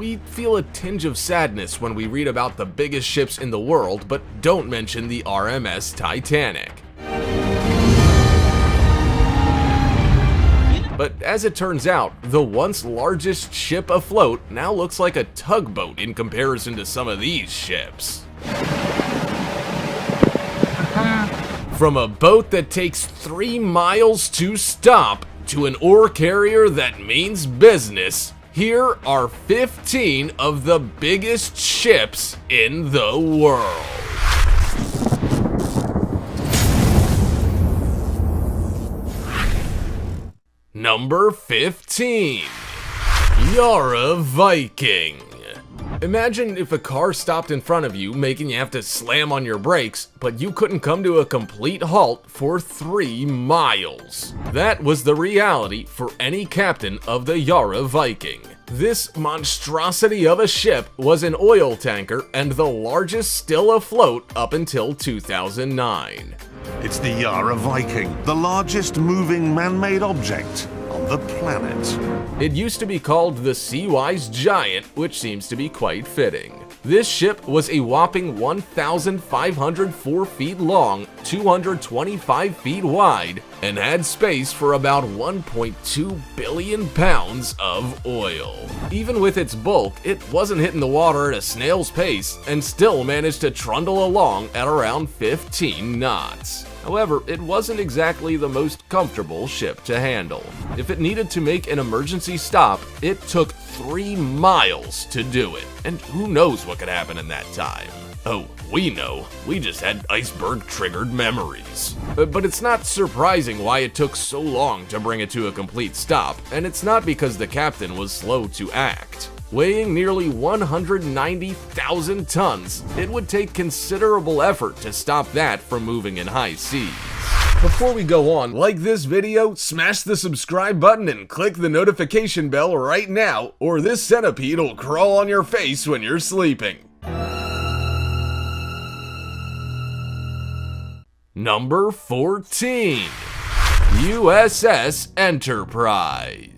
we feel a tinge of sadness when we read about the biggest ships in the world, but don't mention the RMS Titanic. But as it turns out, the once largest ship afloat now looks like a tugboat in comparison to some of these ships. From a boat that takes 3 miles to stop to an ore carrier that means business, here are 15 of the biggest ships in the world. Number 15. Yara Viking. Imagine if a car stopped in front of you, making you have to slam on your brakes, but you couldn't come to a complete halt for 3 miles. That was the reality for any captain of the Yara Viking. This monstrosity of a ship was an oil tanker and the largest still afloat up until 2009. It's the Yara Viking, the largest moving man-made object on the planet. It used to be called the Seawise Giant, which seems to be quite fitting. This ship was a whopping 1,504 feet long, 225 feet wide, and had space for about 1.2 billion pounds of oil. Even with its bulk, it wasn't hitting the water at a snail's pace and still managed to trundle along at around 15 knots. However, it wasn't exactly the most comfortable ship to handle. If it needed to make an emergency stop, it took 3 miles to do it, and who knows what could happen in that time. Oh, we know. We just had iceberg-triggered memories. But it's not surprising why it took so long to bring it to a complete stop, and it's not because the captain was slow to act. Weighing nearly 190,000 tons, it would take considerable effort to stop that from moving in high seas. Before we go on, like this video, smash the subscribe button and click the notification bell right now, or this centipede will crawl on your face when you're sleeping. Number 14. USS Enterprise.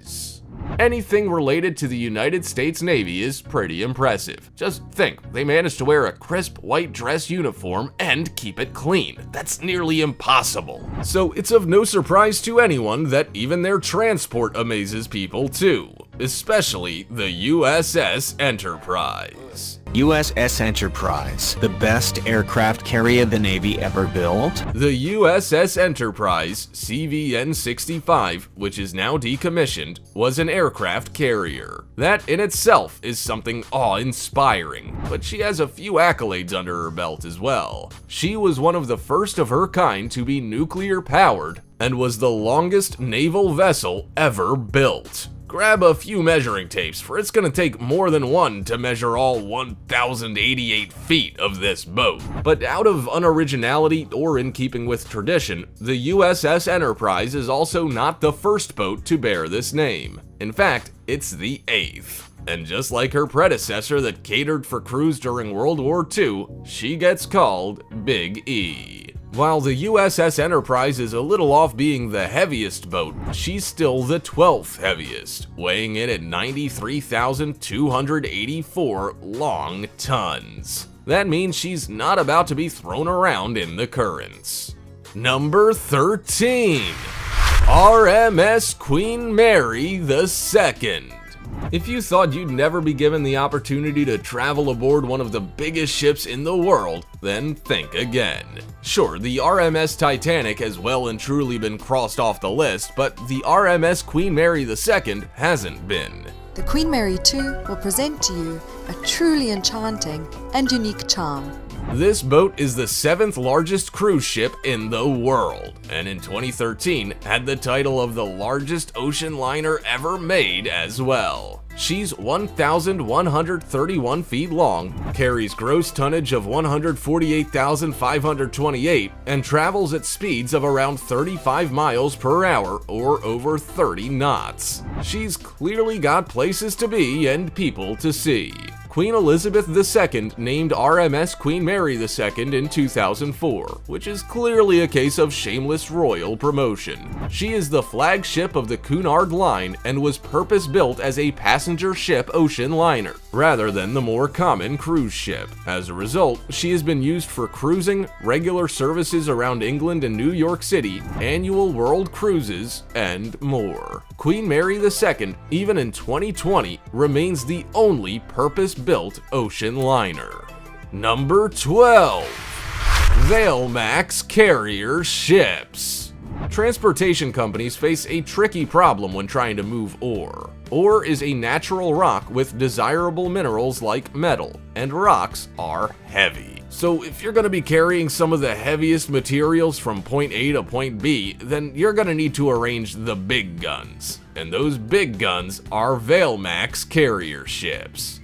Anything related to the United States Navy is pretty impressive. Just think, they managed to wear a crisp white dress uniform and keep it clean. That's nearly impossible. So it's of no surprise to anyone that even their transport amazes people too, especially the USS Enterprise. USS Enterprise, the best aircraft carrier the Navy ever built? The USS Enterprise CVN-65, which is now decommissioned, was an aircraft carrier. That in itself is something awe-inspiring, but she has a few accolades under her belt as well. She was one of the first of her kind to be nuclear-powered and was the longest naval vessel ever built. Grab a few measuring tapes, for it's gonna take more than one to measure all 1,088 feet of this boat. But out of unoriginality or in keeping with tradition, the USS Enterprise is also not the first boat to bear this name. In fact, it's the 8th. And just like her predecessor that catered for crews during World War II, she gets called Big E. While the USS Enterprise is a little off being the heaviest boat, she's still the 12th heaviest, weighing in at 93,284 long tons. That means she's not about to be thrown around in the currents. Number 13. RMS Queen Mary II. If you thought you'd never be given the opportunity to travel aboard one of the biggest ships in the world, then think again. Sure, the RMS Titanic has well and truly been crossed off the list, but the RMS Queen Mary II hasn't been. The Queen Mary II will present to you a truly enchanting and unique charm. This boat is the 7th largest cruise ship in the world, and in 2013 had the title of the largest ocean liner ever made as well. She's 1,131 feet long, carries gross tonnage of 148,528, and travels at speeds of around 35 miles per hour or over 30 knots. She's clearly got places to be and people to see. Queen Elizabeth II named RMS Queen Mary II in 2004, which is clearly a case of shameless royal promotion. She is the flagship of the Cunard Line and was purpose-built as a passenger ship ocean liner, rather than the more common cruise ship. As a result, she has been used for cruising, regular services around England and New York City, annual world cruises, and more. Queen Mary II, even in 2020, remains the only purpose-built ocean liner. Number 12. Vailmax Carrier Ships. Transportation companies face a tricky problem when trying to move ore. Ore is a natural rock with desirable minerals like metal, and rocks are heavy. So if you're going to be carrying some of the heaviest materials from point A to point B, then you're going to need to arrange the big guns. And those big guns are Vailmax carrier ships.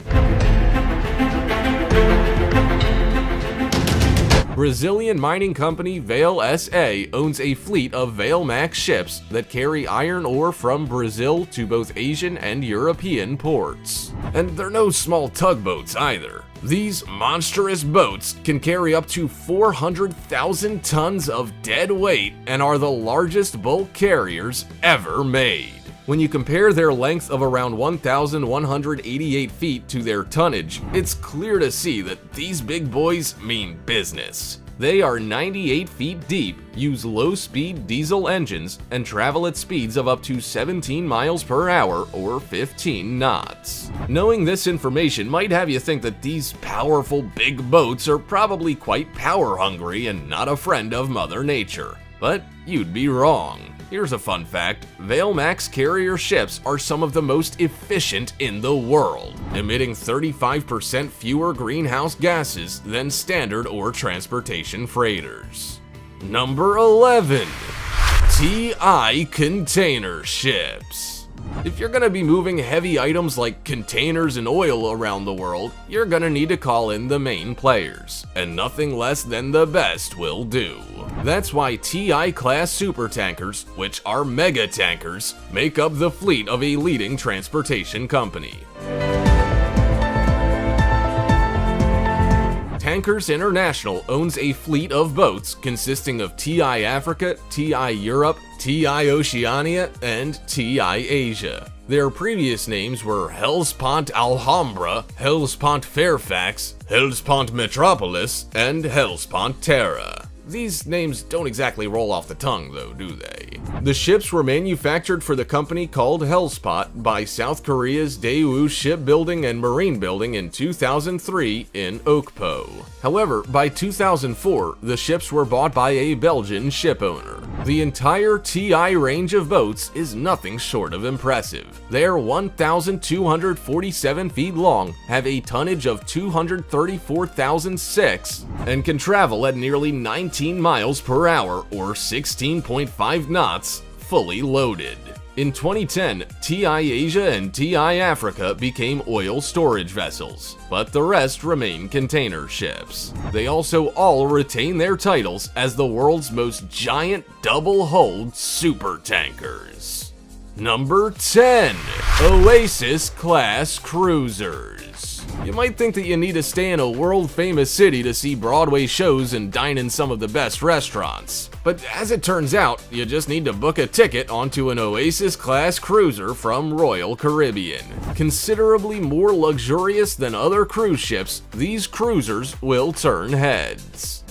Brazilian mining company Vale SA owns a fleet of Vailmax ships that carry iron ore from Brazil to both Asian and European ports. And they're no small tugboats either. These monstrous boats can carry up to 400,000 tons of dead weight and are the largest bulk carriers ever made. When you compare their length of around 1,188 feet to their tonnage, it's clear to see that these big boys mean business. They are 98 feet deep, use low-speed diesel engines, and travel at speeds of up to 17 miles per hour or 15 knots. Knowing this information might have you think that these powerful big boats are probably quite power-hungry and not a friend of Mother Nature. But you'd be wrong. Here's a fun fact: Vailmax carrier ships are some of the most efficient in the world, emitting 35% fewer greenhouse gases than standard or transportation freighters. Number 11. TI container ships. If you're going to be moving heavy items like containers and oil around the world, you're going to need to call in the main players, and nothing less than the best will do. That's why TI-class supertankers, which are mega tankers, make up the fleet of a leading transportation company. Tankers International owns a fleet of boats consisting of TI Africa, TI Europe, TI Oceania, and TI Asia. Their previous names were Hellespont Alhambra, Hellespont Fairfax, Hellespont Metropolis, and Hellespont Terra. These names don't exactly roll off the tongue though, do they? The ships were manufactured for the company called Hellespont by South Korea's Daewoo Shipbuilding and Marine Building in 2003 in Okpo. However, by 2004, the ships were bought by a Belgian ship owner. The entire TI range of boats is nothing short of impressive. They're 1,247 feet long, have a tonnage of 234,006, and can travel at nearly 19 miles per hour or 16.5 knots, fully loaded. In 2010, TI Asia and TI Africa became oil storage vessels, but the rest remain container ships. They also all retain their titles as the world's most giant double-hulled supertankers. Number 10. Oasis-class cruisers. You might think that you need to stay in a world-famous city to see Broadway shows and dine in some of the best restaurants. But as it turns out, you just need to book a ticket onto an Oasis-class cruiser from Royal Caribbean. Considerably more luxurious than other cruise ships, these cruisers will turn heads.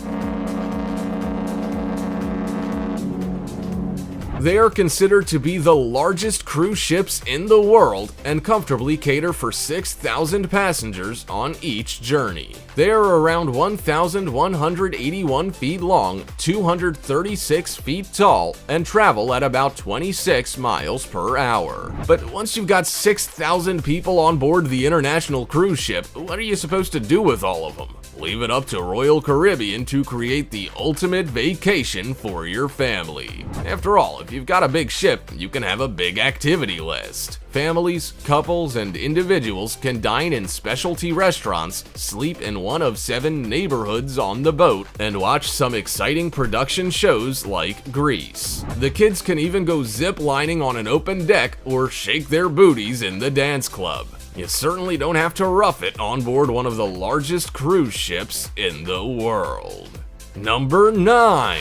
They are considered to be the largest cruise ships in the world and comfortably cater for 6,000 passengers on each journey. They are around 1,181 feet long, 236 feet tall, and travel at about 26 miles per hour. But once you've got 6,000 people on board the international cruise ship, what are you supposed to do with all of them? Leave it up to Royal Caribbean to create the ultimate vacation for your family. After all, if you've got a big ship, you can have a big activity list. Families, couples, and individuals can dine in specialty restaurants, sleep in one of 7 neighborhoods on the boat, and watch some exciting production shows like Grease. The kids can even go zip lining on an open deck or shake their booties in the dance club. You certainly don't have to rough it on board one of the largest cruise ships in the world. Number 9.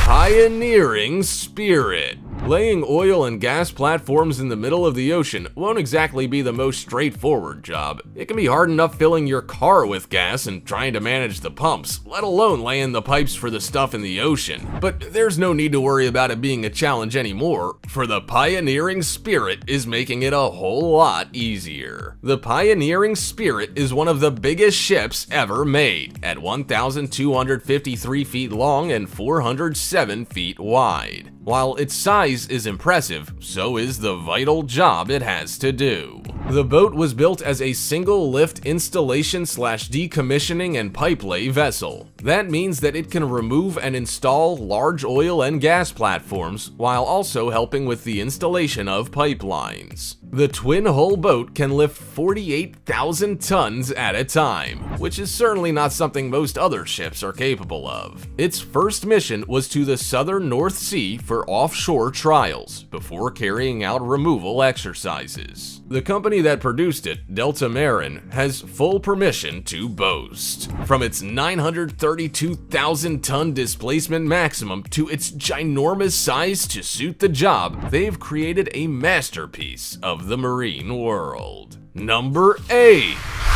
Pioneering Spirit. Laying oil and gas platforms in the middle of the ocean won't exactly be the most straightforward job. It can be hard enough filling your car with gas and trying to manage the pumps, let alone laying the pipes for the stuff in the ocean. But there's no need to worry about it being a challenge anymore, for the Pioneering Spirit is making it a whole lot easier. The Pioneering Spirit is one of the biggest ships ever made, at 1,253 feet long and 407 feet wide. While its size is impressive, so is the vital job it has to do. The boat was built as a single lift installation/decommissioning and pipe lay vessel. That means that it can remove and install large oil and gas platforms while also helping with the installation of pipelines. The twin-hull boat can lift 48,000 tons at a time, which is certainly not something most other ships are capable of. Its first mission was to the southern North Sea for offshore trials, before carrying out removal exercises. The company that produced it, Delta Marin, has full permission to boast. From its 932,000-ton displacement maximum to its ginormous size to suit the job, they've created a masterpiece of the marine world. Number 8.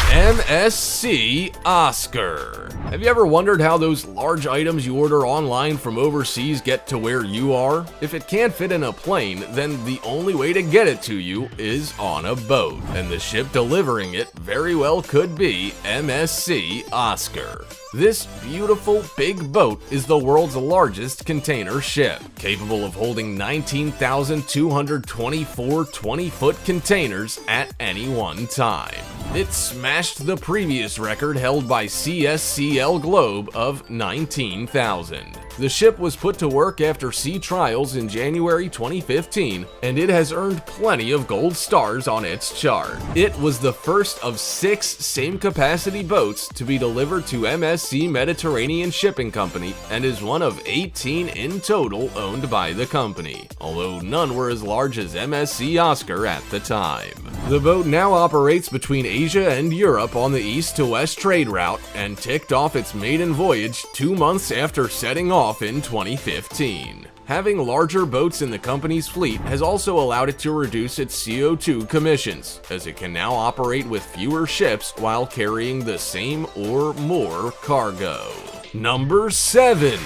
MSC Oscar. Have you ever wondered how those large items you order online from overseas get to where you are? If it can't fit in a plane, then the only way to get it to you is on a boat, and the ship delivering it very well could be MSC Oscar. This beautiful big boat is the world's largest container ship, capable of holding 19,224 20-foot containers at any one time. It smashed the previous record held by CSCL Globe of 19,000. The ship was put to work after sea trials in January 2015, and it has earned plenty of gold stars on its chart. It was the first of 6 same-capacity boats to be delivered to MSC Mediterranean Shipping Company and is one of 18 in total owned by the company, although none were as large as MSC Oscar at the time. The boat now operates between Asia and Europe on the east to west trade route and ticked off its maiden voyage 2 months after setting off in 2015. Having larger boats in the company's fleet has also allowed it to reduce its CO2 emissions, as it can now operate with fewer ships while carrying the same or more cargo. Number 7.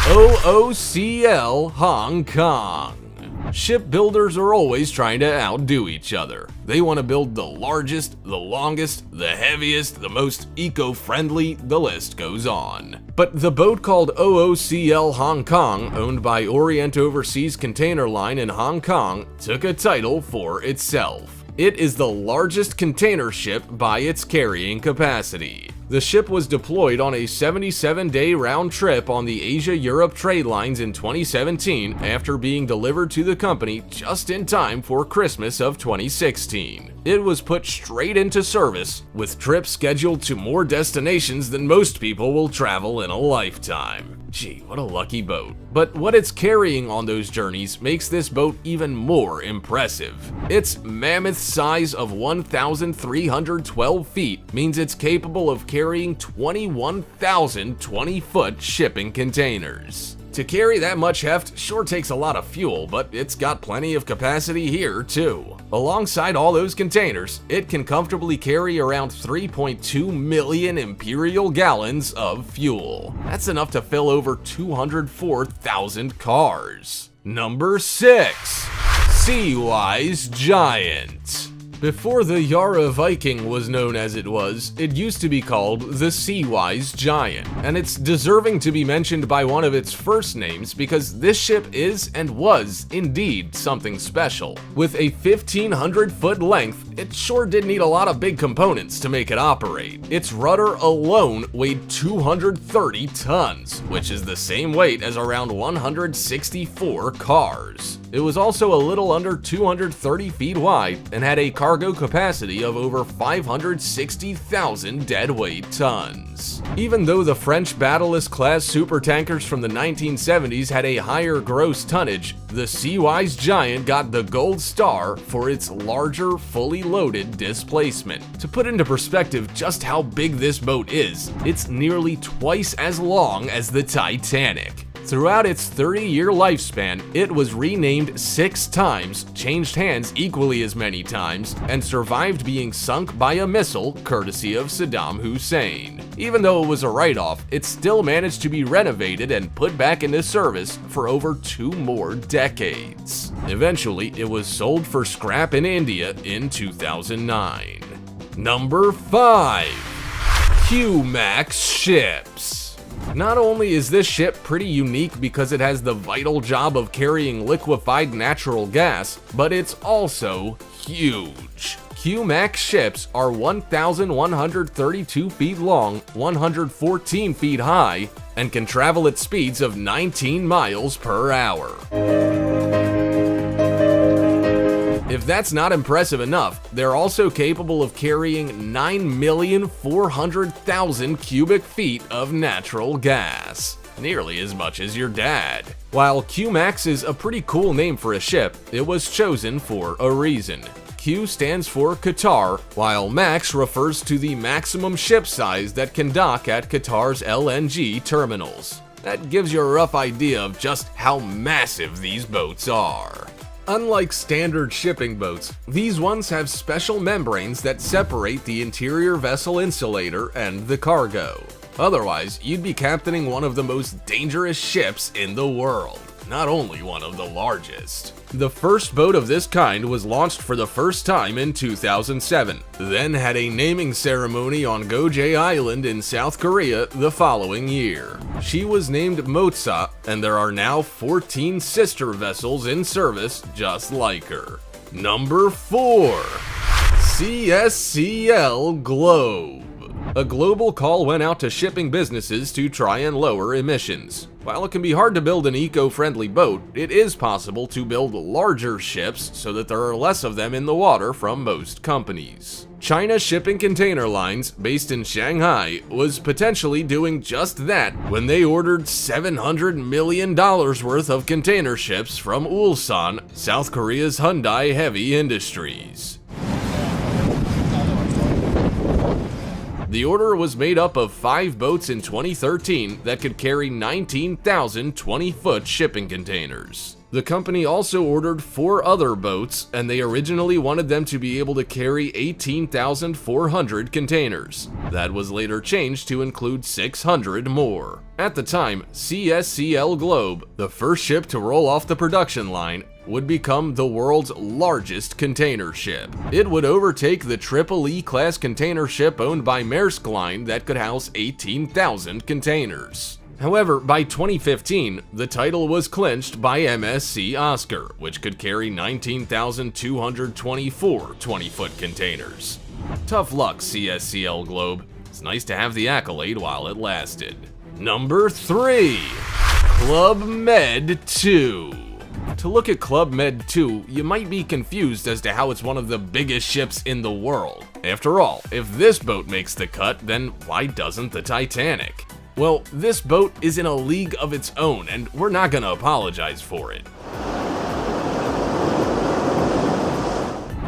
OOCL Hong Kong. Shipbuilders are always trying to outdo each other. They want to build the largest, the longest, the heaviest, the most eco-friendly, the list goes on. But the boat called OOCL Hong Kong, owned by Orient Overseas Container Line in Hong Kong, took a title for itself. It is the largest container ship by its carrying capacity. The ship was deployed on a 77-day round trip on the Asia-Europe trade lines in 2017 after being delivered to the company just in time for Christmas of 2016. It was put straight into service, with trips scheduled to more destinations than most people will travel in a lifetime. Gee, what a lucky boat. But what it's carrying on those journeys makes this boat even more impressive. Its mammoth size of 1,312 feet means it's capable of carrying 21,000 20-foot shipping containers. To carry that much heft sure takes a lot of fuel, but it's got plenty of capacity here too. Alongside all those containers, it can comfortably carry around 3.2 million imperial gallons of fuel. That's enough to fill over 204,000 cars. Number 6. Seawise Giant. Before the Yara Viking was known as it was, it used to be called the Seawise Giant, and it's deserving to be mentioned by one of its first names because this ship is and was indeed something special. With a 1,500-foot length, it sure did need a lot of big components to make it operate. Its rudder alone weighed 230 tons, which is the same weight as around 164 cars. It was also a little under 230 feet wide and had a cargo capacity of over 560,000 deadweight tons. Even though the French Battleless-class supertankers from the 1970s had a higher gross tonnage, the Seawise Giant got the gold star for its larger, fully loaded displacement. To put into perspective just how big this boat is, it's nearly twice as long as the Titanic. Throughout its 30-year lifespan, it was renamed 6 times, changed hands equally as many times, and survived being sunk by a missile courtesy of Saddam Hussein. Even though it was a write-off, it still managed to be renovated and put back into service for over 2 more decades. Eventually, it was sold for scrap in India in 2009. Number 5. Q-Max Ships. Not only is this ship pretty unique because it has the vital job of carrying liquefied natural gas, but it's also huge. Q-Max ships are 1,132 feet long, 114 feet high, and can travel at speeds of 19 miles per hour. If that's not impressive enough, they're also capable of carrying 9,400,000 cubic feet of natural gas, nearly as much as your dad. While Q-Max is a pretty cool name for a ship, it was chosen for a reason. Q stands for Qatar, while Max refers to the maximum ship size that can dock at Qatar's LNG terminals. That gives you a rough idea of just how massive these boats are. Unlike standard shipping boats, these ones have special membranes that separate the interior vessel insulator and the cargo. Otherwise, you'd be captaining one of the most dangerous ships in the world, not only one of the largest. The first boat of this kind was launched for the first time in 2007, then had a naming ceremony on Goje Island in South Korea the following year. She was named Motsa, and there are now 14 sister vessels in service just like her. Number 4. CSCL Globe. A global call went out to shipping businesses to try and lower emissions. While it can be hard to build an eco-friendly boat, it is possible to build larger ships so that there are less of them in the water from most companies. China Shipping Container Lines, based in Shanghai, was potentially doing just that when they ordered $700 million worth of container ships from Ulsan, South Korea's Hyundai Heavy Industries. The order was made up of 5 boats in 2013 that could carry 19,000 20-foot shipping containers. The company also ordered 4 other boats, and they originally wanted them to be able to carry 18,400 containers. That was later changed to include 600 more. At the time, CSCL Globe, the first ship to roll off the production line, would become the world's largest container ship. It would overtake the Triple E-class container ship owned by Maersk Line that could house 18,000 containers. However, by 2015, the title was clinched by MSC Oscar, which could carry 19,224 20-foot containers. Tough luck, CSCL Globe. It's nice to have the accolade while it lasted. Number 3. Club Med 2. To look at Club Med 2, you might be confused as to how it's one of the biggest ships in the world. After all, if this boat makes the cut, then why doesn't the Titanic? Well, this boat is in a league of its own, and we're not gonna apologize for it.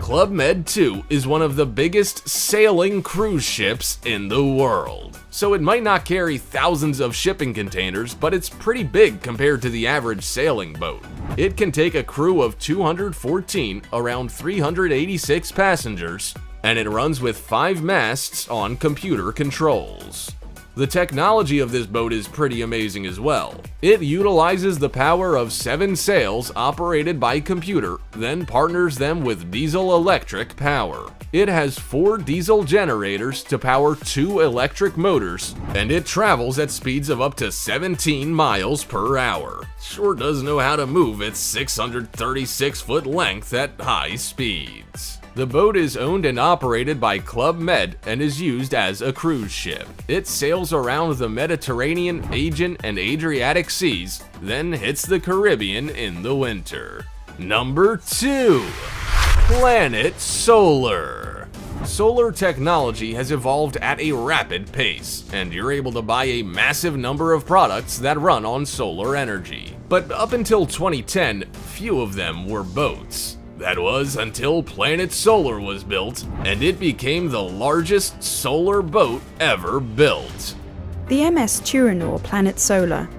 Club Med 2 is one of the biggest sailing cruise ships in the world. So it might not carry thousands of shipping containers, but it's pretty big compared to the average sailing boat. It can take a crew of 214, around 386 passengers, and it runs with 5 masts on computer controls. The technology of this boat is pretty amazing as well. It utilizes the power of 7 sails operated by computer, then partners them with diesel-electric power. It has 4 diesel generators to power 2 electric motors, and it travels at speeds of up to 17 miles per hour. Sure does know how to move its 636-foot length at high speeds. The boat is owned and operated by Club Med and is used as a cruise ship. It sails around the Mediterranean, Aegean, and Adriatic seas, then hits the Caribbean in the winter. Number 2. Planet Solar. Solar technology has evolved at a rapid pace, and you're able to buy a massive number of products that run on solar energy. But up until 2010, few of them were boats. That was until Planet Solar was built, and it became the largest solar boat ever built. The MS Turinor Planet Solar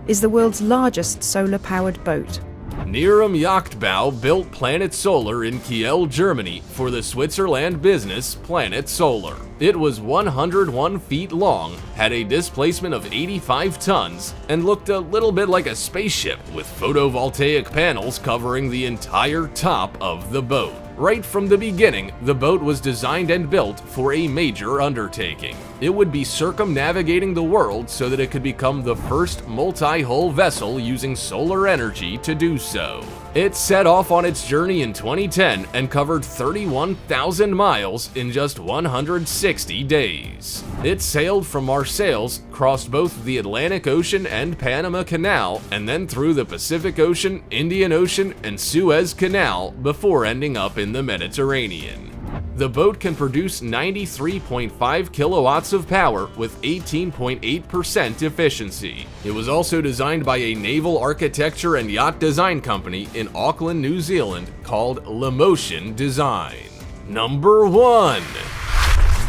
is the world's largest solar-powered boat. Neram Yachtbau built Planet Solar in Kiel, Germany for the Switzerland business Planet Solar. It was 101 feet long, had a displacement of 85 tons, and looked a little bit like a spaceship with photovoltaic panels covering the entire top of the boat. Right from the beginning, the boat was designed and built for a major undertaking. It would be circumnavigating the world so that it could become the first multi-hull vessel using solar energy to do so. It set off on its journey in 2010 and covered 31,000 miles in just 160 days. It sailed from Marseilles, crossed both the Atlantic Ocean and Panama Canal, and then through the Pacific Ocean, Indian Ocean, and Suez Canal before ending up in the Mediterranean. The boat can produce 93.5 kilowatts of power with 18.8% efficiency. It was also designed by a naval architecture and yacht design company in Auckland, New Zealand called Lemotion Design. Number 1.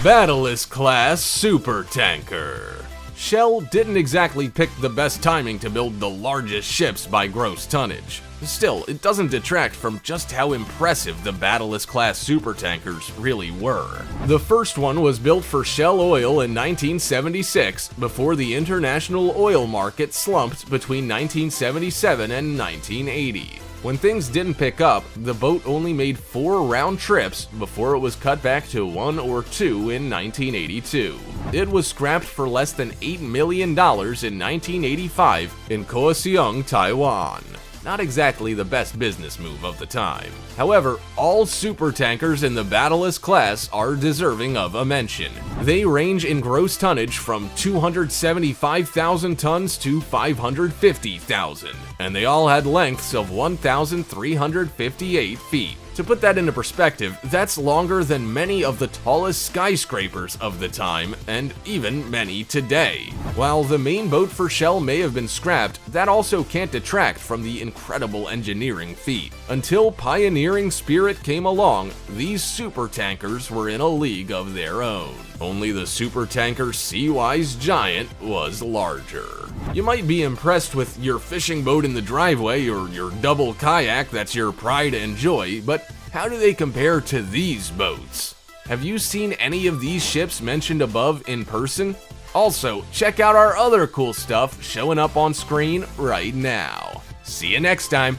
Battleless Class Supertanker. Shell didn't exactly pick the best timing to build the largest ships by gross tonnage. Still, it doesn't detract from just how impressive the Battleless class supertankers really were. The first one was built for Shell Oil in 1976 before the international oil market slumped between 1977 and 1980. When things didn't pick up, the boat only made 4 round trips before it was cut back to 1 or 2 in 1982. It was scrapped for less than $8 million in 1985 in Kaohsiung, Taiwan. Not exactly the best business move of the time. However, all supertankers in the Battleless class are deserving of a mention. They range in gross tonnage from 275,000 tons to 550,000, and they all had lengths of 1,358 feet. To put that into perspective, that's longer than many of the tallest skyscrapers of the time, and even many today. While the main boat for Shell may have been scrapped, that also can't detract from the incredible engineering feat. Until pioneering spirit came along, these supertankers were in a league of their own. Only the supertanker Seawise Giant was larger. You might be impressed with your fishing boat in the driveway or your double kayak that's your pride and joy, but how do they compare to these boats? Have you seen any of these ships mentioned above in person? Also, check out our other cool stuff showing up on screen right now. See you next time!